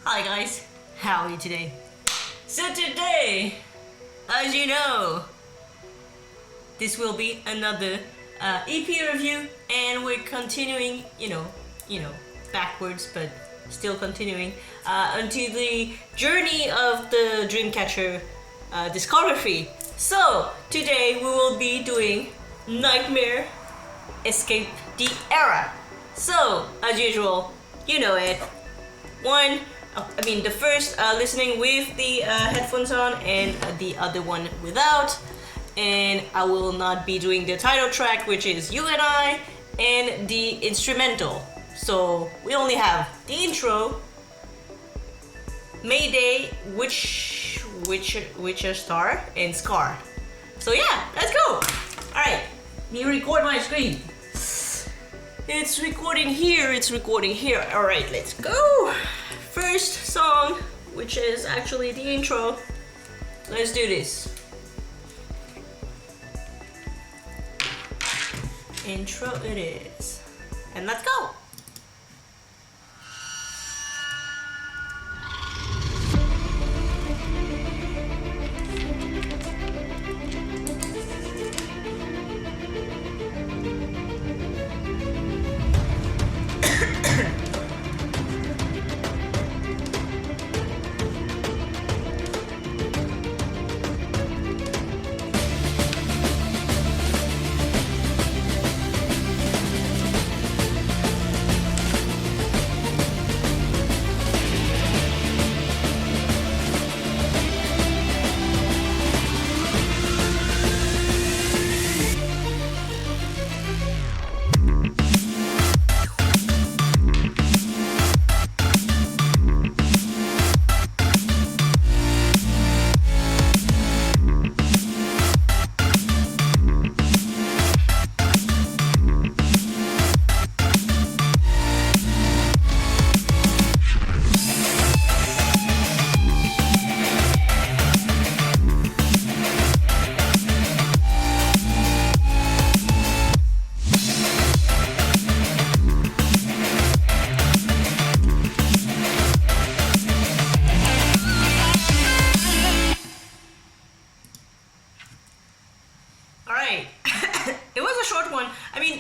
Hi guys, how are you today? So today, as you know, this will be another EP review, and we're continuing, backwards, but still continuing onto the journey of the Dreamcatcher discography. So today we will be doing Nightmare Escape the Era. So as usual, you know it. The first listening with the headphones on and the other one without. And I will not be doing the title track, which is You and I, and the instrumental. So we only have the intro, Mayday, Witcher Star, and Scar. So yeah, let's go! Alright, let me record my screen. It's recording here. Alright, let's go! First song, which is actually the intro. Let's do this. Intro it is. And let's go!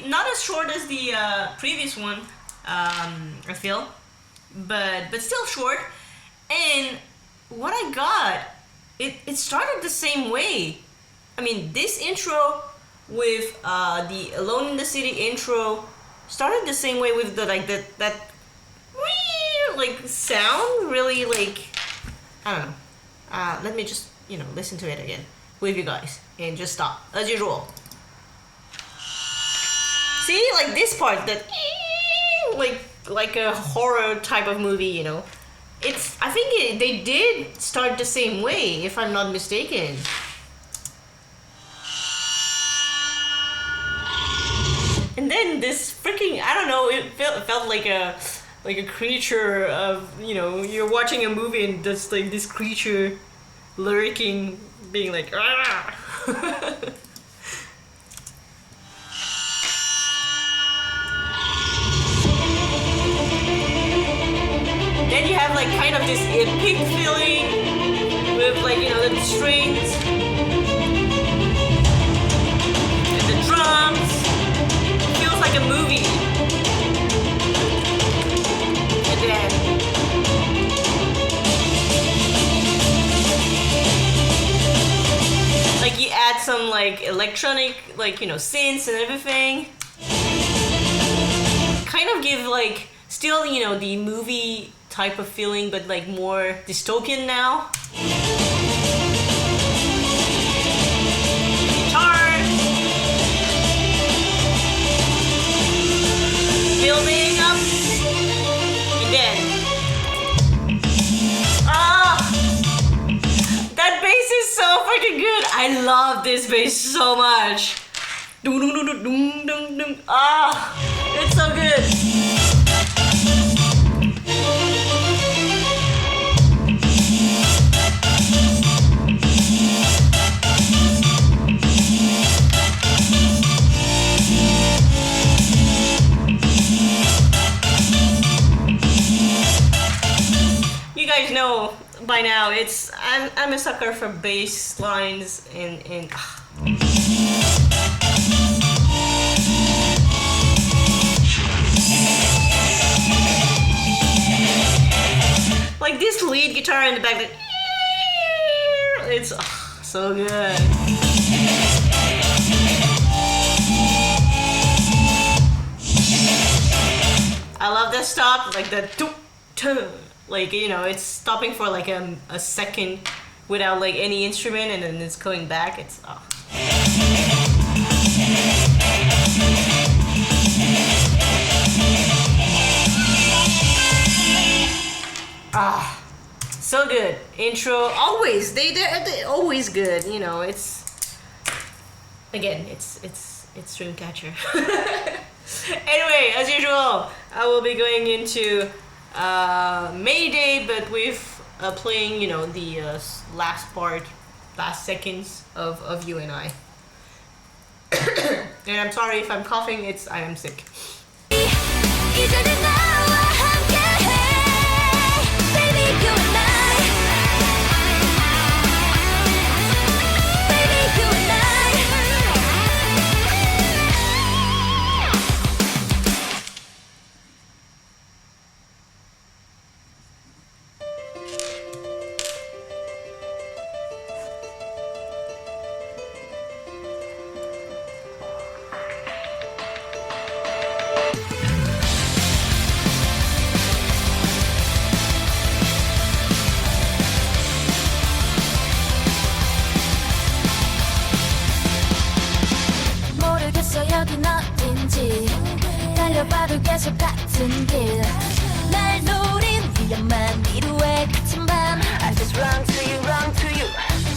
Not as short as the previous one, I feel, but still short. And what I got, it started the same way. This intro with the Alone in the City intro started the same way with the that sound, really I don't know. Let me just listen to it again with you guys and just stop as usual. See, this part, that like a horror type of movie, It's, I think they did start the same way, if I'm not mistaken. And then this freaking, I don't know, it felt like a creature of, you're watching a movie and just this creature lurking, being like, ah. Then you have kind of this epic feeling with the strings and the drums. It feels like a movie. And then you add some electronic synths and everything. Kind of give still the movie type of feeling, but more dystopian now. Guitar building up, and then that bass is so freaking good. I love this bass so much. It's so good. guys know by now, I'm a sucker for bass lines and like this lead guitar in the back, like, it's so good. I love that stop, like the like, you know, it's stopping for like a second without like any instrument, and then it's going back. It's so good. Intro, always they're always good. You know, it's again, it's Dreamcatcher. Anyway, as usual, I will be going into Mayday, but with playing, you know, the last seconds of You and I. And I'm sorry if I'm coughing, I am sick. 여긴 어딘지 달려봐도 계속 같은 길 날 노린 위험한 미루에 갇힌 밤 I just run to you, run to you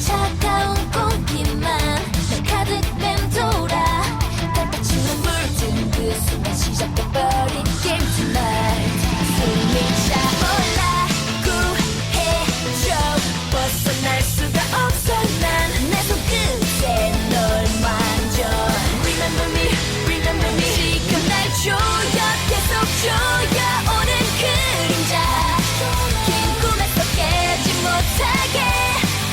차가운 공기만 날 가득 맴돌아 달빠치는 물든 그 순간 시작돼버린 게임 tonight 숨이 차올라 구해줘 벗어날 수가 없어 난 내 손끝에 널 만져 Remember me 지금 날 조여 계속 조여오는 그림자 긴 꿈에서 깨지 못하게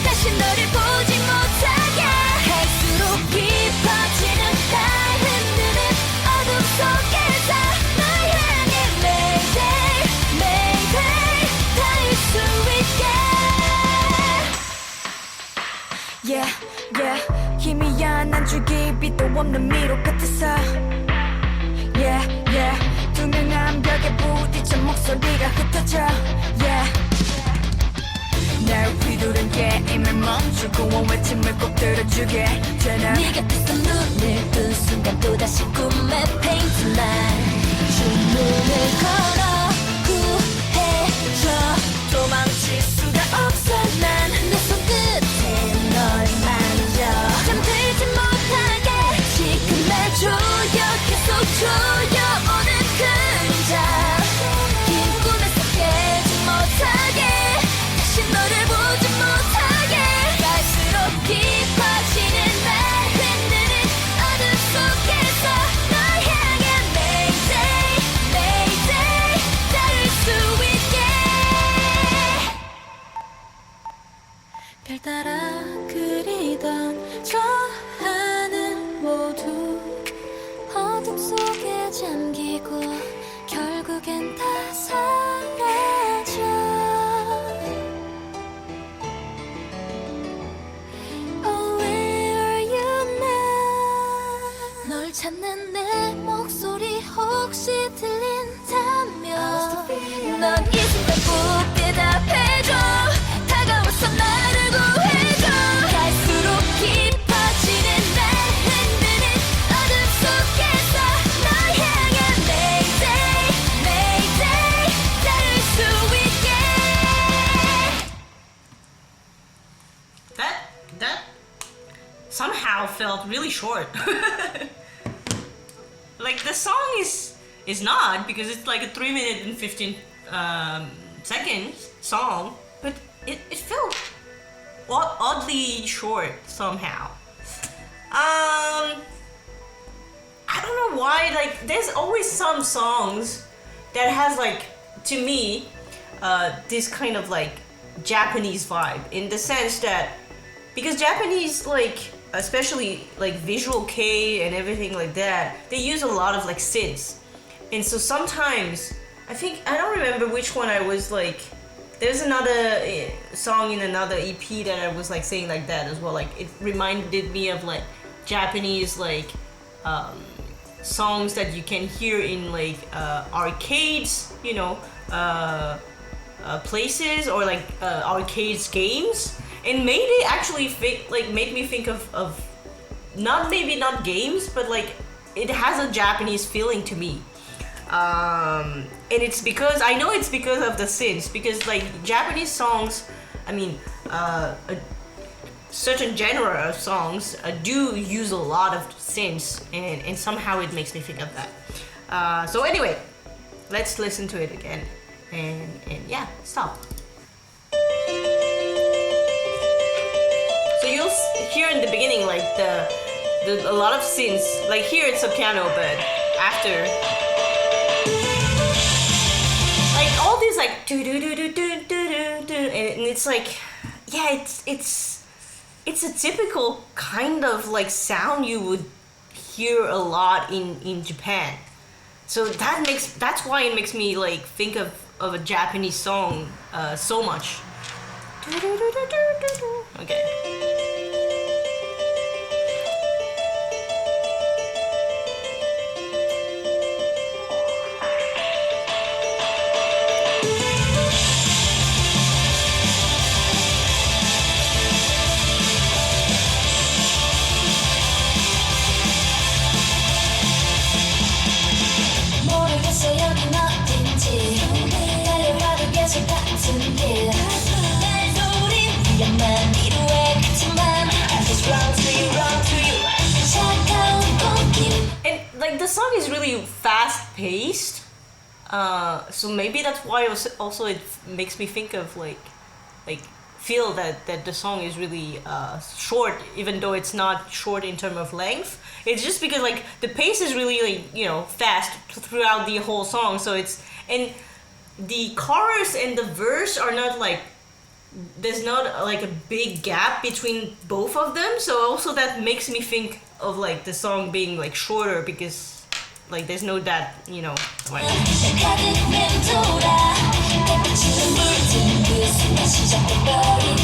다시 너를 보지 못하게 갈수록 깊어지는 날 흔드는 어둠 속에서 널 향해 Mayday Mayday 닿을 수 있게 Yeah yeah 희미한 안줄 깊이도 없는 미로 끝에서 Yeah yeah 투명한 벽에 부딪힌 목소리가 흩어져 Yeah 날 휘두른 게임을 멈추고 온 외침을 꼭 들어주게 되나 네 곁에서 눈을 뜬 순간 또다시 꿈에 pain tonight 주문을 걸어 구해줘 도망칠 수가 없어 난 내 손끝에 널 만져 잠들지 못하게 지금 날 조여 계속 조여오는 그림자 긴 꿈에서 깨지 못하게 다시 너를 보지 못하게 갈수록 깊어지는 날 흔드는 어둠 속에서 널 향해 Mayday Mayday 닿을 수 있게 별 따라 그리던 저 하늘 모두 어둠 속에 잠기고 결국엔 다 사라져 Oh where are you now 널 찾는 내 목소리 혹시 들린다면 넌 이 순간 꼭 대답해줘 다가와서 나를 구해줘 갈수록 깊어지는 날 흔드는 어둠 속에서 널 향해 Mayday Mayday 닿을 수 있게 That somehow felt really short. Like the song is not, because it's like a 3 minute and 15 seconds song, but it felt oddly short somehow. I don't know why, like there's always some songs that has like, to me, this kind of like Japanese vibe, in the sense that, because Japanese, like, especially like Visual K and everything like that, they use a lot of like synths. And so sometimes, I don't remember which one I was like, there's another song in another EP that I was like saying like that as well. Like, it reminded me of like Japanese like songs that you can hear in like arcades, you know, places, or like arcades games. And Mayday actually made me think of not games, but like it has a Japanese feeling to me. And it's because I know it's because of the synths, because like Japanese songs, I mean, a certain genre of songs do use a lot of synths, and somehow it makes me think of that. So anyway, let's listen to it again, and yeah, stop. So you'll hear in the beginning like the a lot of synths. Like here it's a piano, but after, like all these like do do do do do do do, and it's like, yeah, it's a typical kind of like sound you would hear a lot in Japan. So that's why it makes me like think of a Japanese song so much. Okay. And like the song is really fast paced, so maybe that's why also it makes me think of like feel that the song is really short, even though it's not short in terms of length. It's just because like the pace is really like, you know, fast throughout the whole song. So it's, and the chorus and the verse are not like, there's not like a big gap between both of them. So also that makes me think of like the song being like shorter, because like there's no that, you know, like.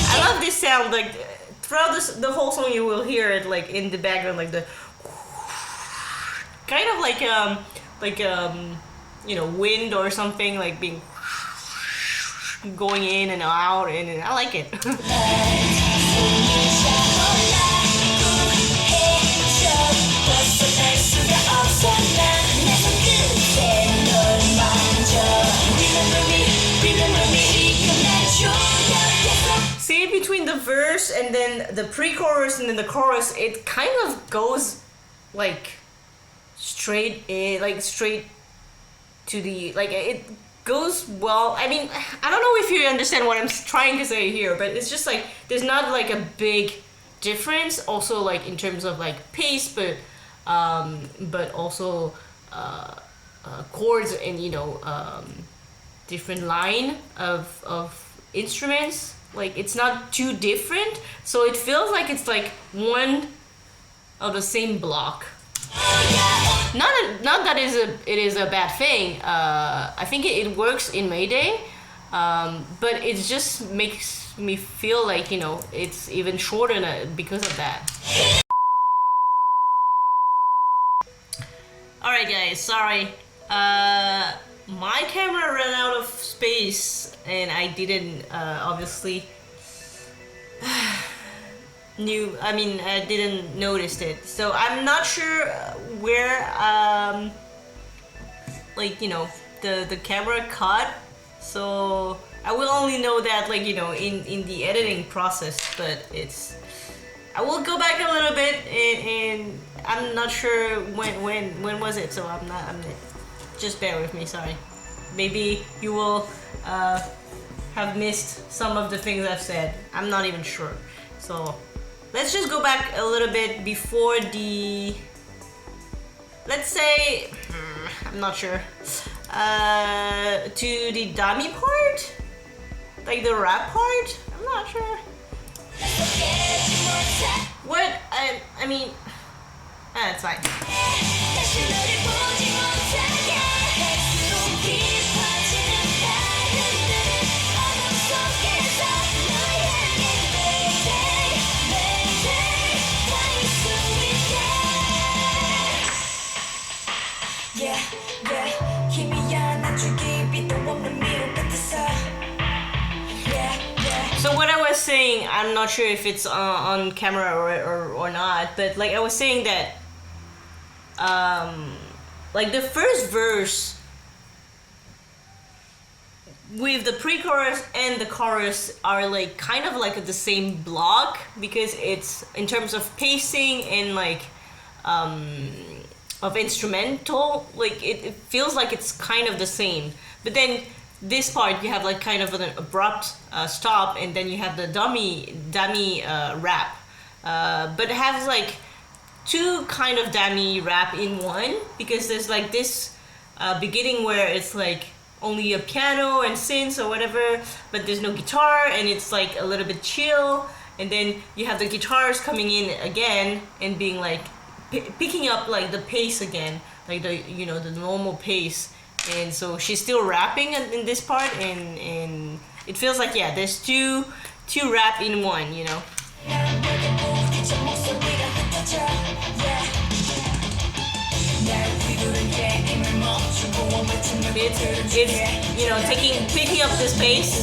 I love this sound. Like throughout the whole song you will hear it like in the background, like the kind of like you know, wind or something, like being going in and out, and I like it. See, between the verse and then the pre-chorus and then the chorus, it kind of goes like straight to the, like, it goes well. I mean, I don't know if you understand what I'm trying to say here, but it's just like there's not like a big difference also like in terms of like pace, but also chords and, you know, different line of instruments. Like it's not too different, so it feels like it's like one of the same block. Not that it is a bad thing. I think it works in Mayday, but it just makes me feel like, you know, it's even shorter because of that. Alright guys, sorry. My camera ran out of space and I didn't obviously I didn't notice it, so I'm not sure where like, you know, the camera cut, so I will only know that, like, you know, in the editing process. But I will go back a little bit, and I'm not sure when was it, so I'm just bear with me, sorry. Maybe you will have missed some of the things I've said, I'm not even sure. So let's just go back a little bit before the, let's say, I'm not sure, to the dummy part, Like the rap part? I'm not sure. What? I mean, it's fine. So what I was saying, I'm not sure if it's on camera or not, but like I was saying that like the first verse with the pre-chorus and the chorus are like kind of like the same block, because it's in terms of pacing and like of instrumental, like it feels like it's kind of the same. But then this part you have like kind of an abrupt stop, and then you have the dummy rap, but it has like two kind of dummy rap in one, because there's like this beginning where it's like only a piano and synths or whatever, but there's no guitar and it's like a little bit chill, and then you have the guitars coming in again and being like picking up like the pace again, like the the normal pace. And so she's still rapping in this part, and it feels like, yeah, there's two rap in one, you know. It's picking up this pace.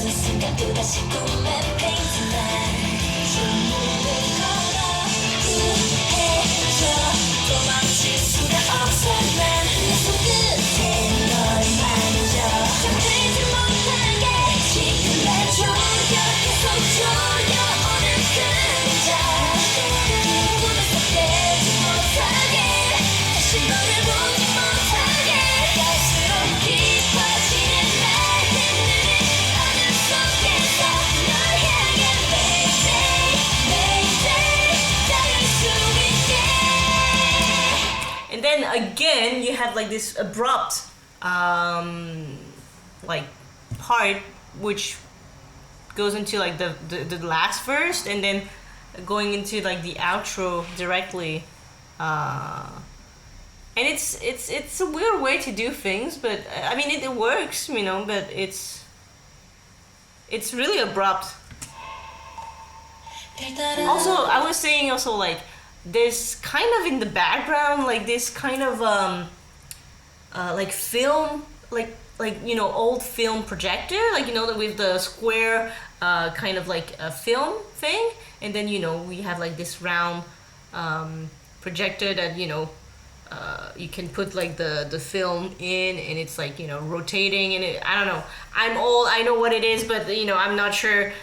And then again, you have like this abrupt like part which goes into like the last verse, and then going into like the outro directly, and it's a weird way to do things, but I mean it works, but it's really abrupt. Also, I was saying also, like, there's kind of in the background like this kind of like film, like old film projector, like with the square kind of like a film thing, and then we have like this round projector that you can put like the film in, and it's like rotating, and I don't know, I'm old, I know what it is, but I'm not sure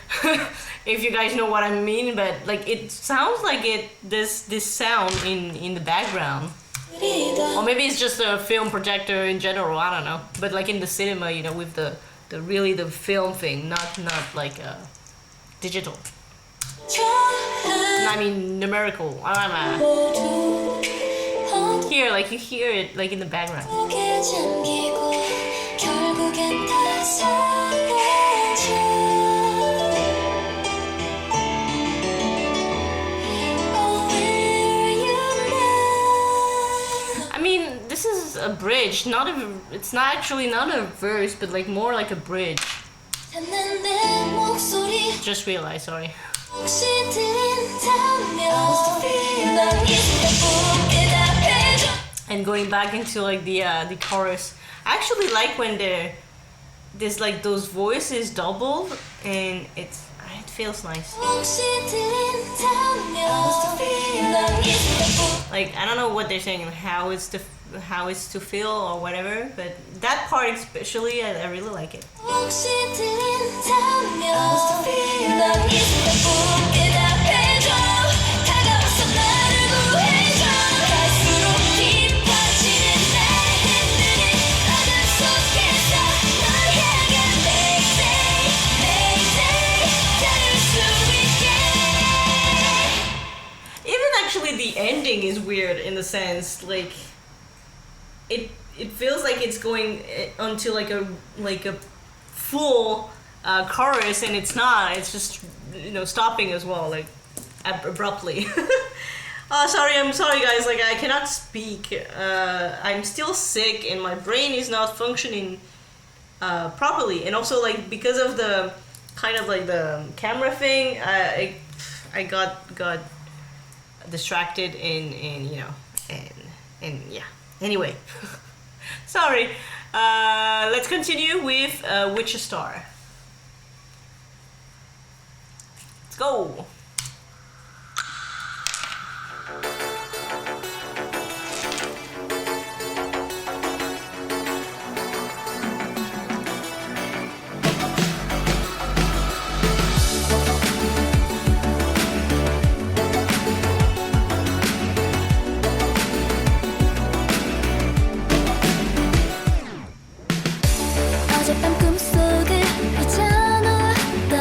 if you guys know what I mean, but like it sounds like this sound in the background. Or maybe it's just a film projector in general, I don't know. But like in the cinema, with the film thing, not like digital. I mean numerical. I don't know. Here, like you hear it like in the background. This is a bridge, it's not actually not a verse, but like more like a bridge. Just realized, sorry. And going back into like the chorus, I actually like when there's like those voices doubled, and it feels nice. Like, I don't know what they're saying, how it's to feel or whatever, but that part especially, I really like it. Actually, the ending is weird in the sense, like it feels like it's going onto like a full chorus, and it's not. It's just stopping as well, like abruptly. I'm sorry guys, like I cannot speak. I'm still sick and my brain is not functioning properly, and also like because of the kind of like the camera thing, I got distracted and yeah. Anyway, sorry. Let's continue with Witch Star. Let's go. 어젯밤 꿈속을 비춰놓았던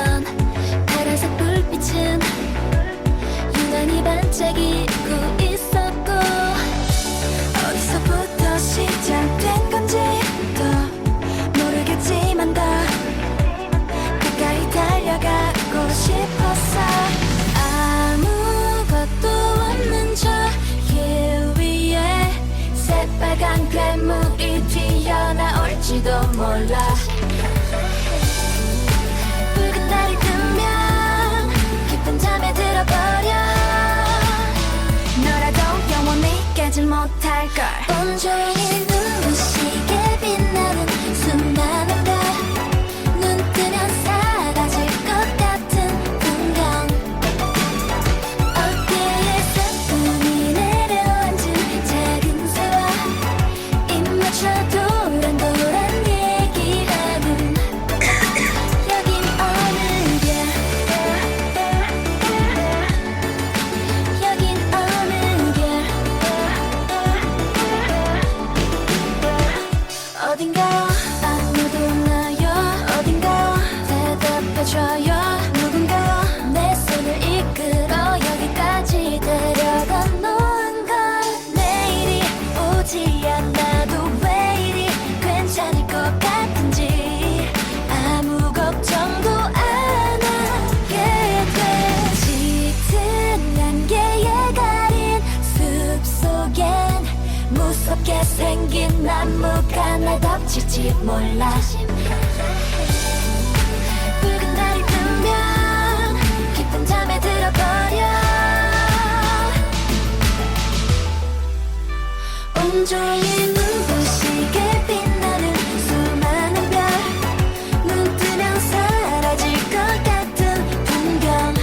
파란색 불빛은 유난히 반짝이고 있었고 어디서부터 시작된 건지도 모르겠지만 더 가까이 달려가고 싶었어. 아무것도 없는 저 길 위에 새빨간 괴물이 튀어나올지도 몰라. 붉은 달이 뜨면 깊은 잠에 들어버려. 너라도 영원히 깨질 못할걸. 온종일 눈부시게 빛나는 수많은 별, 눈 뜨면 사라질 것 같은 풍경. 어깨에 사뿐히 내려앉은 작은 새와 입 맞춰 도란도란 얘기하는 여긴 어느 별, 여긴 어느 별. 어딘가요? 아무도 없나요? 어딘가요? 대답해줘요. 누군가요? 내 손을 이끌어 여기까지 데려다 놓은 걸. 내일이 오지 않아도 왜 이리 괜찮을 것 같은지 아무 걱정도 안 하게 돼. 짙은 안개에 가린 숲속엔 무섭게 생긴 나무가 날 덮칠지 몰라. 붉은 달이 뜨면 깊은 잠에 들어버려. 온종일 눈부시게 빛나는 수많은 별, 눈 뜨면 사라질 것 같은 풍경.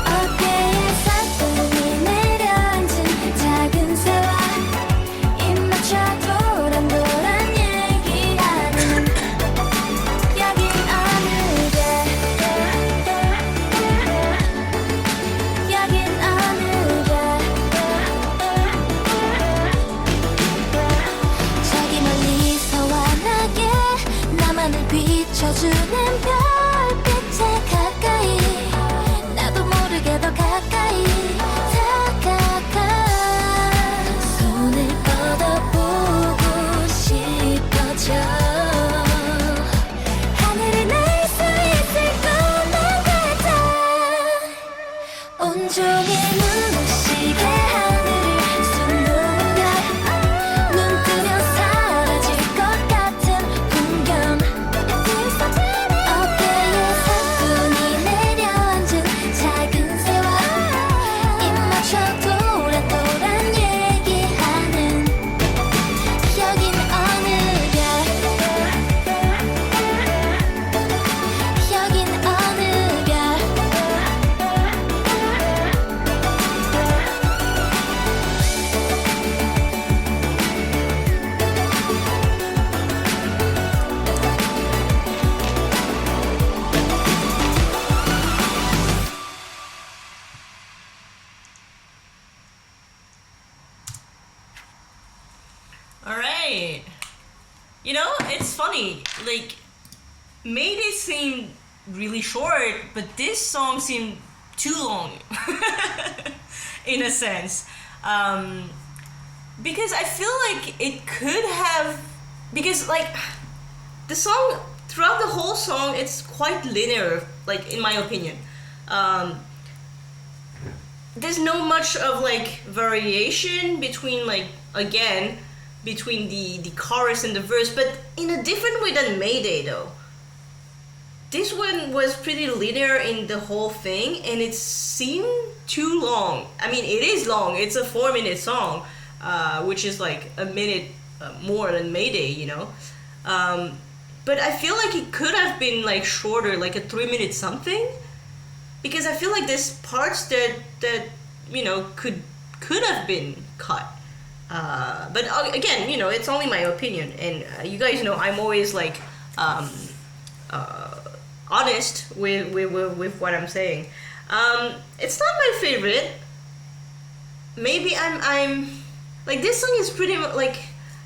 어깨에 사뿐히 내려앉은 작은 새와 입 맞춰 도란도란 얘기하는 여긴 어느 별, 여긴 어느 별. 저기 멀리서 환하게 나만을 비춰주는 별빛에 가까이, 나도 모르게 더 가까이 다가가. 손을 뻗어보고 싶어져. 하늘을 날 수 있을 것만 같아. 온종일 눈부시게 하늘을 수놓은 별, 눈 뜨면 사라질 것 같은 풍경. 어깨에 사뿐히 내려앉은 작은 새와 입 맞춰 도란도란 얘기하는 여긴 어느 별, 여긴 어느 별. All right. It's funny. Like, Mayday seemed really short, but this song seemed too long, in a sense. Because I feel like it could have, because like the song throughout the whole song, it's quite linear, like in my opinion. There's no much of like variation between like again between the chorus and the verse, but in a different way than Mayday though. This one was pretty linear in the whole thing, and it seemed too long. I mean, it is long. It's a 4-minute song, which is like a minute more than Mayday, you know. But I feel like it could have been like shorter, like a 3-minute something, because I feel like there's parts that you know could have been cut. But again, you know, it's only my opinion, and you guys know I'm always like honest with what I'm saying. It's not my favorite. Maybe I'm like, this song is pretty much like,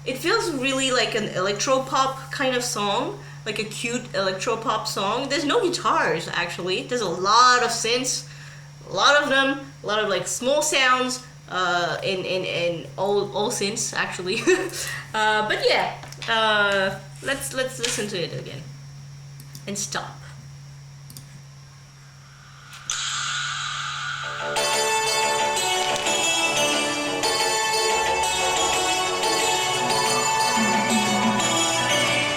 it feels really like an electro pop kind of song, like a cute electro pop song. There's no guitars actually. There's a lot of synths, a lot of them, a lot of like small sounds, and all synths actually. But yeah, let's listen to it again and stop.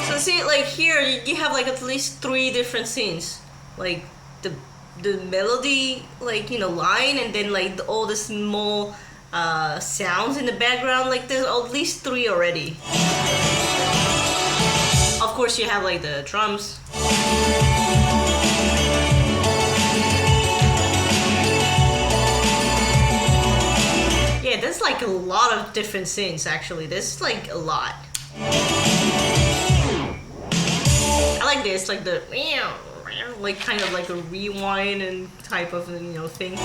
So see, like here you have like at least 3 different scenes, like the melody, like, you know, line, and then like all the small sounds in the background. Like there's at least 3 already. Of course you have like the drums. Yeah, there's like a lot of different scenes actually. There's like a lot. I like this, like the like kind of like a rewind and type of, you know, thing.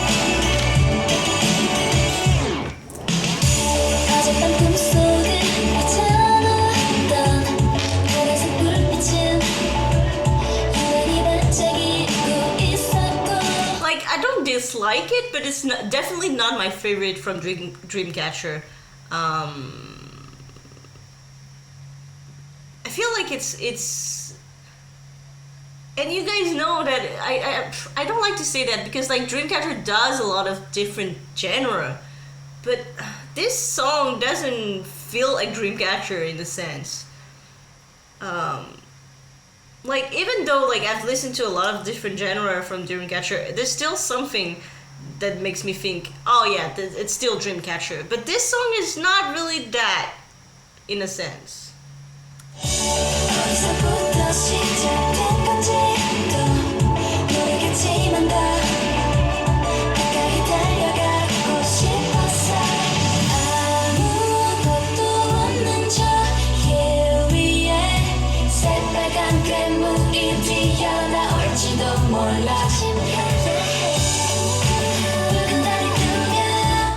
Like, I don't dislike it, but it's not, definitely not my favorite from Dreamcatcher. I feel like it's, and you guys know that I don't like to say that, because like Dreamcatcher does a lot of different genre, but this song doesn't feel like Dreamcatcher in the sense. Like, even though like I've listened to a lot of different genre from Dreamcatcher, there's still something that makes me think, oh yeah, it's still Dreamcatcher. But this song is not really that, in a sense.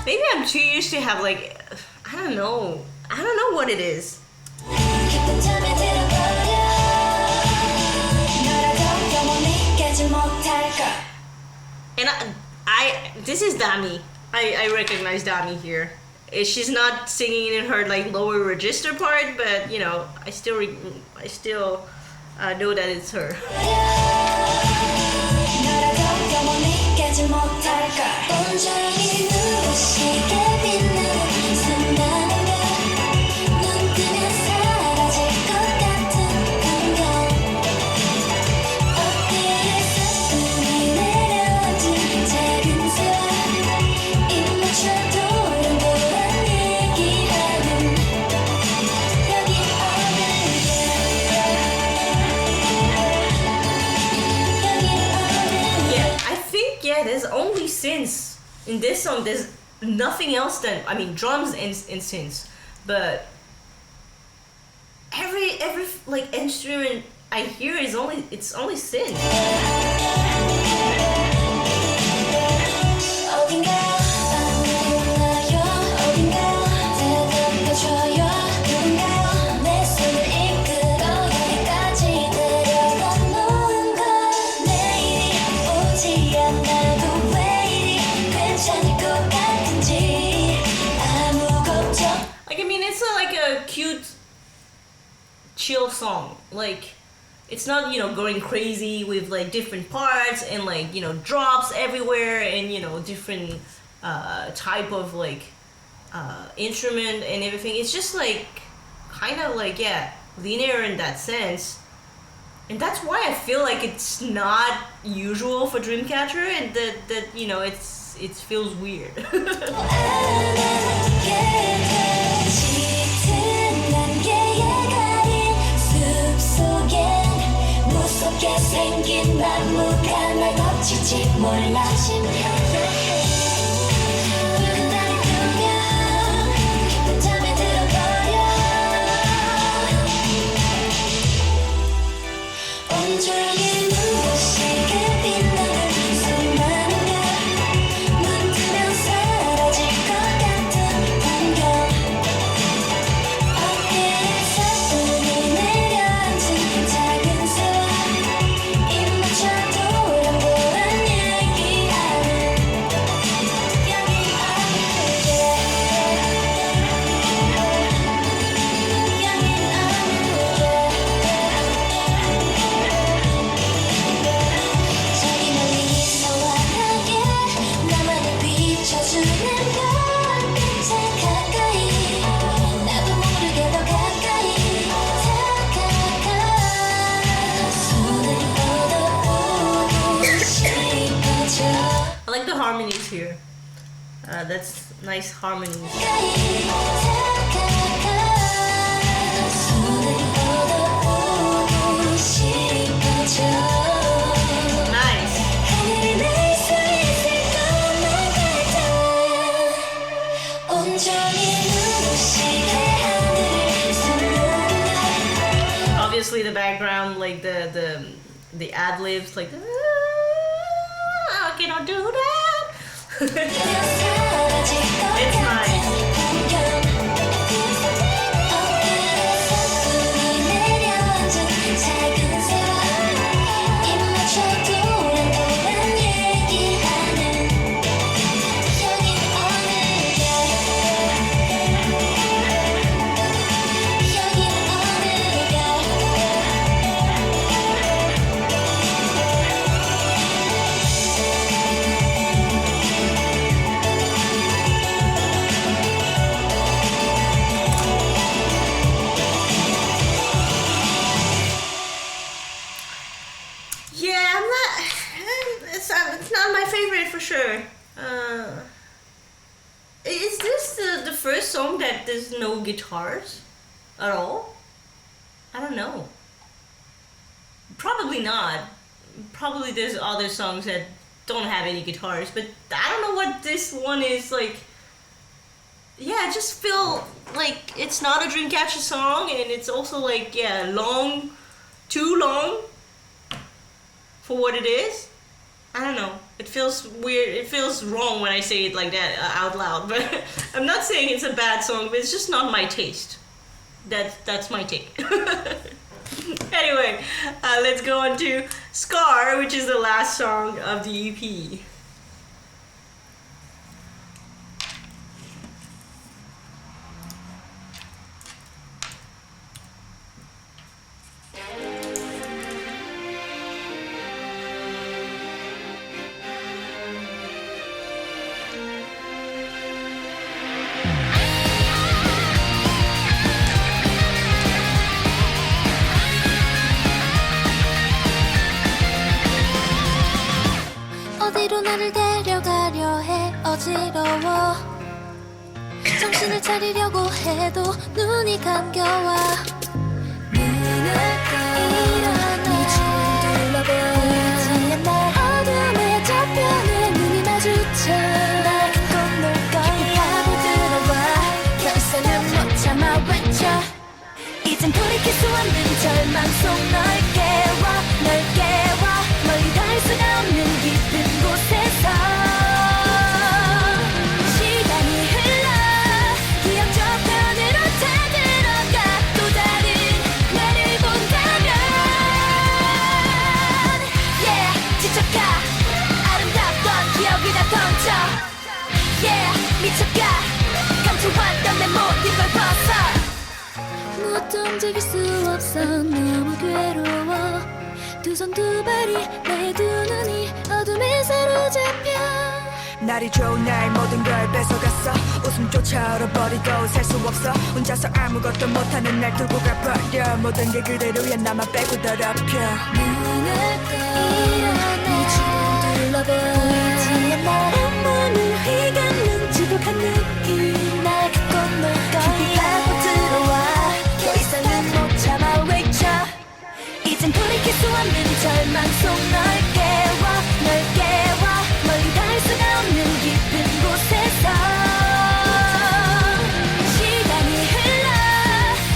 Maybe I'm too used to have like, I don't know what it is. And this is Dami. I recognize Dami here. She's not singing in her like lower register part, but you know, I still know that it's her. There's only synths in this song. There's nothing else than, I mean, drums and synths, but every like instrument I hear is only synth. Cute chill song, like it's not, you know, going crazy with like different parts and like, you know, drops everywhere and, you know, different type of like instrument and everything. It's just like kind of like, yeah, linear in that sense. And that's why I feel like it's not usual for Dreamcatcher, and that you know, it feels weird. 생긴 나무가 날 덮칠지 몰라 붉은 달이 뜨면 깊은 잠에 들어버려 온종일 눈부시게 빛나는 수많은 별 눈 뜨면 사라질 것 같은 풍경 어깨에서 눈이 내려앉은 작은 새와 I like the harmonies here. That's nice harmonies. Nice. Obviously the background, like the ad libs, like I cannot do that. It's nice. It's not my favorite for sure. Is this the first song that there's no guitars at all? I don't know. Probably not. Probably there's other songs that don't have any guitars, but I don't know what this one is like. Yeah, I just feel like it's not a Dreamcatcher song, and it's also like, yeah, long, too long for what it is. I don't know. It feels weird. It feels wrong when I say it like that out loud. But I'm not saying it's a bad song, but it's just not my taste. That's my take. Anyway, let's go on to Scar, which is the last song of the EP. 어디로 나를 데려가려 해 어지러워 정신을 차리려고 해도 눈이 감겨와 눈을 일어나 보이지 않나 어둠에 잡혀 내 눈이 마주쳐 날 꼭 놓을 거야 들어와 결사는 못 참아 외쳐 이젠 돌이킬 수 없는 절망 속 널 깨워 멀리 닿을 수 없는 깊은 곳에서 시간이 흘러 기억 저편으로 다 들어가 또 다른 나를 본다면 Yeah 지쳐가 아름답던 기억이 다 던져 Yeah 미쳐가 감춰왔던 내 모든 걸 벗어 무엇도 움직일 수 없어 너무 괴로워 두 손 두 발이 내 두 눈이 어둠에 사로잡혀 날이 좋은 날 모든 걸 뺏어갔어 웃음조차 얼어버리고 살 수 없어 혼자서 아무것도 못하는 날 두고 가버려 모든 게 그대로야 나만 빼고 더럽혀 눈을 떠 일어나 주름 둘러봐 보이지 않는 문을 휘감는 지독한 느낌 날 갖고 놀 거야 깊이 파고 들어와 더 이상은 못 참아 외쳐 이젠 돌이킬 수 없는 절망 속 널 깨워 널 깨워 멀리 닿을 수가 없는 깊은 곳에서 시간이 흘러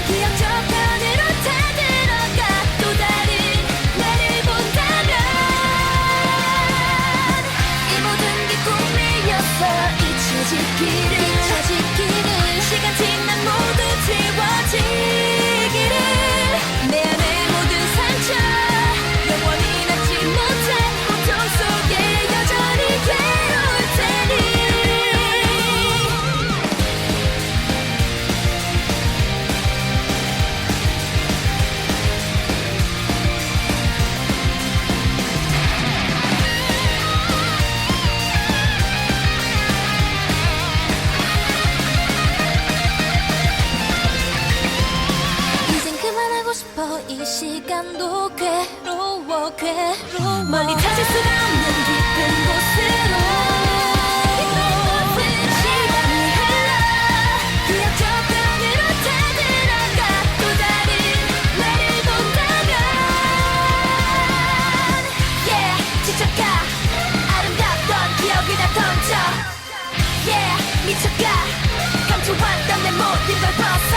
기억 저 편으로 다 들어가 또 다른 나를 본다면 이 모든 게 꿈이었어 잊혀지기를 시간 지나 모두 지워지기를 내 안의 모든 상처 영원히 낫지 못해 고통 속에 여전히 괴로울 테니 이젠 그만하고 싶어 이 시간도 괴로워 멀리 찾을 수가 없는 깊은 곳으로 시간이 흘러 기억 저 편으로 다 들어가 또 다른 나를 본다면 Yeah 지쳐가 아름답던 기억을 다 던져 Yeah 미쳐가 감춰왔던 내 모든 걸 벗어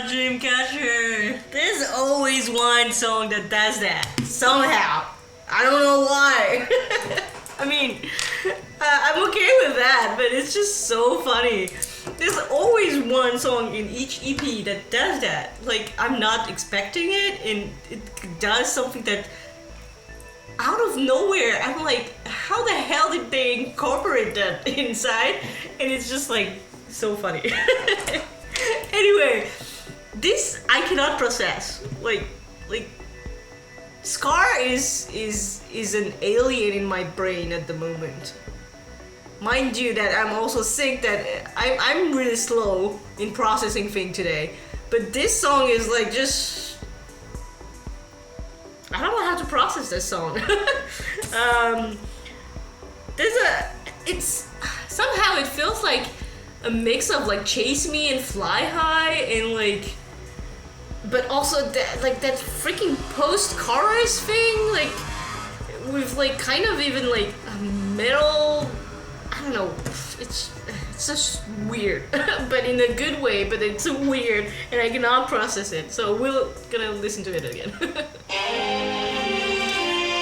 Dreamcatcher. There's always one song that does that. Somehow. I don't know why. I mean, I'm okay with that, but it's just so funny. There's always one song in each EP that does that. Like, I'm not expecting it, and it does something that out of nowhere, I'm like, how the hell did they incorporate that inside? And it's just like so funny. Anyway, this I cannot process. Like Scar is an alien in my brain at the moment. Mind you that I'm also sick that I'm really slow in processing things today. But this song is like just I don't know how to process this song. It's somehow it feels like a mix of like Chase Me and Fly High and like but also that freaking post-chorus thing like with like kind of even like a metal I don't know it's just weird but in a good way but it's weird and I cannot process it so we're gonna listen to it again.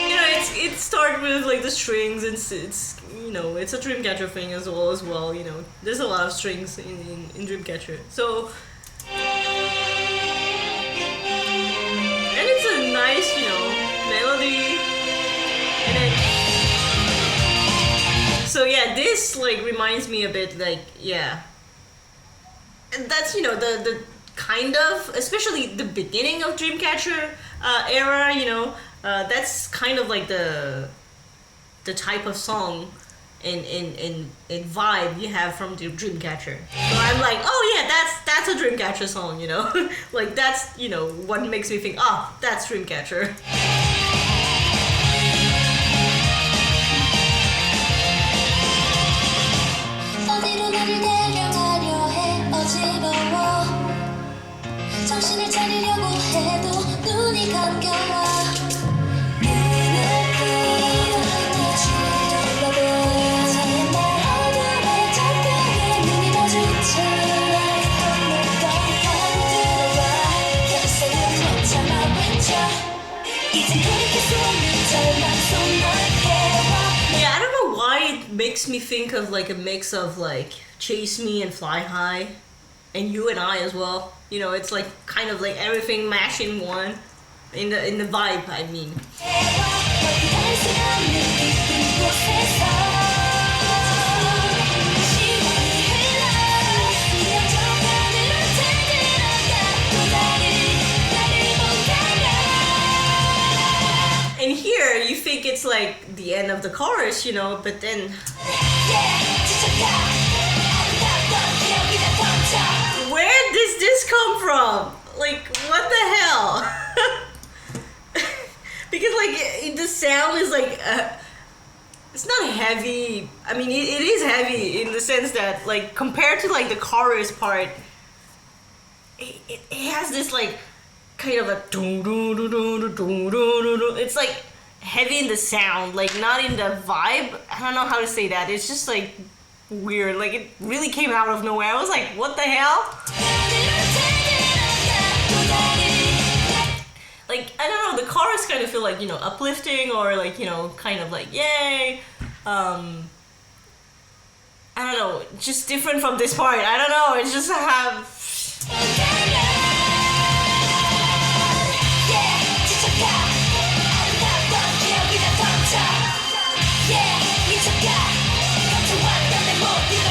You know it starts with like the strings and it's you know it's a Dreamcatcher thing as well you know there's a lot of strings in Dreamcatcher so and it's a nice you know melody and then so yeah this like reminds me a bit like yeah and that's you know the kind of especially the beginning of Dreamcatcher era you know that's kind of like the type of song and vibe you have from the Dreamcatcher. So I'm like, oh yeah, that's a Dreamcatcher song, you know? Like that's, you know, what makes me think, oh, that's Dreamcatcher. 어디로 나를 데려가려 해 어지러워 정신을 차리려고 해도 눈이 감겨와 Yeah, I don't know why it makes me think of like a mix of like Chase Me and Fly High and You and I as well. You know, it's like kind of like everything mashed in one in the vibe, I mean. it's like the end of the chorus, you know, but then where does this come from? Like, what the hell? Because like the sound is like it's not heavy. I mean, it is heavy in the sense that like compared to like the chorus part, it has this like kind of a it's like heavy in the sound, like not in the vibe. I don't know how to say that. It's just like weird. Like it really came out of nowhere. I was like, what the hell? Like, I don't know, the chorus kind of feel like, you know, uplifting or like, you know, kind of like yay. I don't know, just different from this part. I don't know, it's just have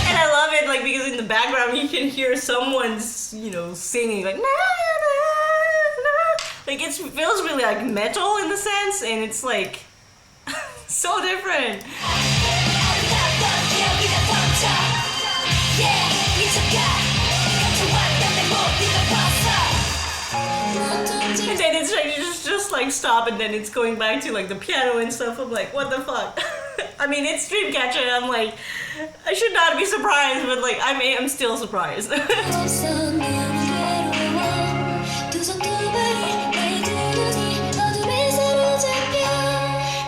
and I love it, like, because in the background you can hear someone's, you know, singing like na, na, na. Like it feels really like metal in the sense, and it's like so different. And then it's like you just like stop, and then it's going back to like the piano and stuff. I'm like, what the fuck? I mean, it's Dreamcatcher, and I'm like, I should not be surprised, but like I'm still surprised.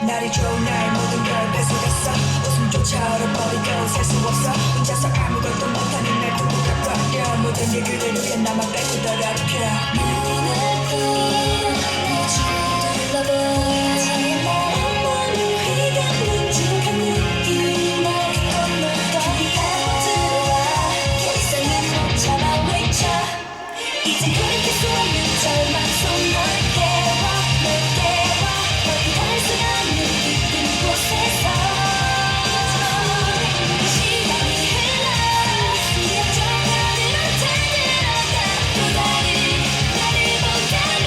날이 좋은 날 모든 걸 뺏어갔어 웃음조차 얼어버리고 살 수 없어 혼자서 아무것도 못하는 날 두고 가버려 모든 게 그대로야 나만 빼고 더럽혀 눈을 뜨고 둘러봐 마음만을 휘감는 직한 느낌 날 건널 거리하고 들어와 계산은 못 잡아 외쳐 이제 돌이킬 수 없는 절망 속 널 깨워 널 깨워 어디 갈 수 없는 깊은 곳에서 시간이 흘러 기억적으로 들어가 또 다른 나를 보다가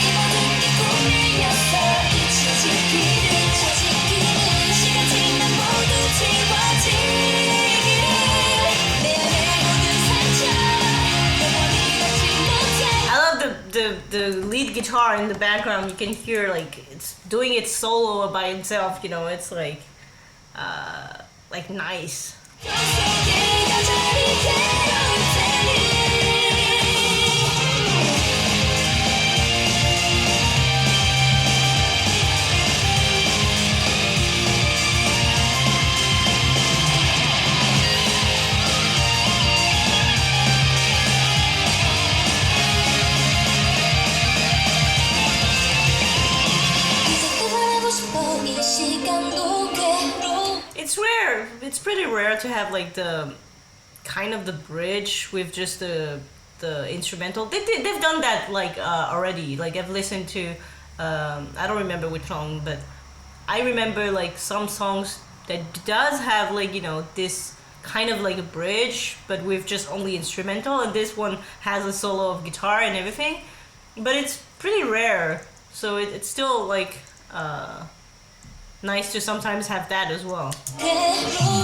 이 모든 게 꿈이었어 잊혀지기를 잊혀지기를 시간 지나 모두 지워지기를 내 안에 모든 상처 영원히 닿지 못해 I love the lead guitar in the background. You can hear like it's doing its solo by itself. You know, it's like nice. 속에 여전히 괴로울 테니 이제 그만하고 싶어 이 시간도 괴로워 It's rare. It's pretty rare to have like the kind of the bridge with just the instrumental. They've done that like already. Like I've listened to I don't remember which song, but I remember like some songs that does have like, you know, this kind of like a bridge, but with just only instrumental, and this one has a solo of guitar and everything. But it's pretty rare, so it's still like nice to sometimes have that as well.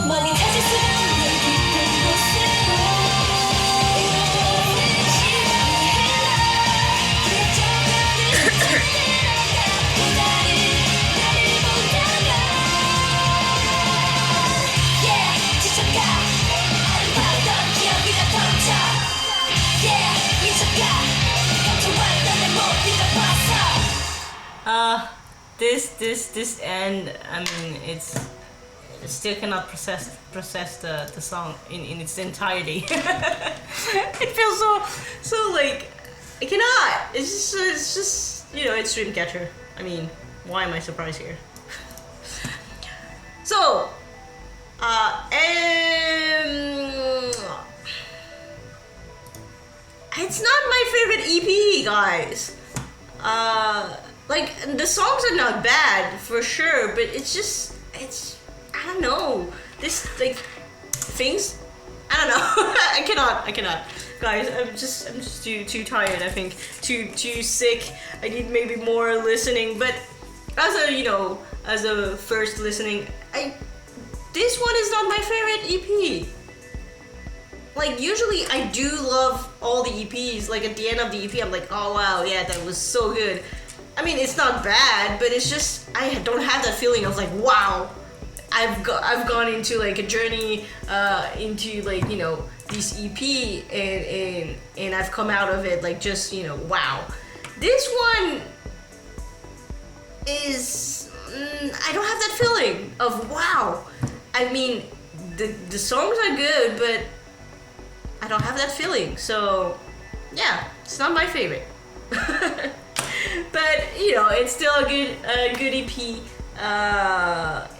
멀리 찾을 수 없는 깊은 곳으로 시간이 흘러 기억적으로 들어가 또 다른 나를 보다가 Yeah 지쳐가 아름다웠던 기억이 다 덮쳐 Yeah 미쳐가 감춰왔던 내 모든 걸 봤어 This end, I mean, it still cannot process the song in its entirety. It feels so like I cannot. It's just you know, it's Dreamcatcher. I mean, why am I surprised here? So, it's not my favorite EP, guys. Like the songs are not bad for sure, but it's I don't know, this like things, I don't know. I cannot guys, I'm just too tired. I think too sick. I need maybe more listening. But as as a first listening, this one is not my favorite EP. Like usually I do love all the EPs. Like at the end of the EP, I'm like, oh wow, yeah, that was so good. I mean, it's not bad, but it's just I don't have that feeling of like, wow, I've gone into like a journey into like this EP and I've come out of it like just wow. This one is I don't have that feeling of wow. I mean, the songs are good, but I don't have that feeling. So yeah, it's not my favorite. But it's still a good EP.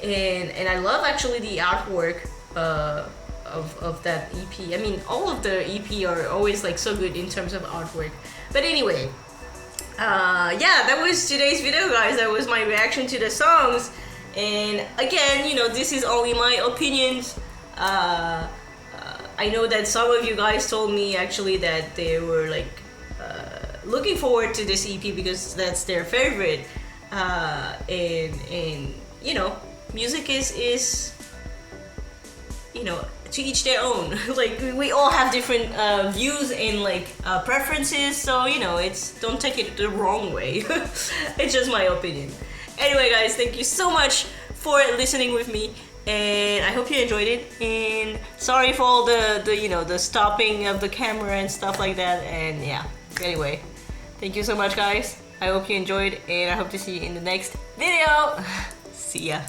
And I love actually the artwork of that EP. I mean, all of the EP are always like so good in terms of artwork. But anyway, yeah, that was today's video, guys. That was my reaction to the songs. And again, this is only my opinions. I know that some of you guys told me actually that they were like looking forward to this EP because that's their favorite. And music is to each their own. Like we all have different views and like preferences, so it's, don't take it the wrong way. It's just my opinion. Anyway, guys, thank you so much for listening with me, and I hope you enjoyed it. And sorry for all the stopping of the camera and stuff like that. And yeah, anyway, thank you so much, guys. I hope you enjoyed, and I hope to see you in the next video. See ya.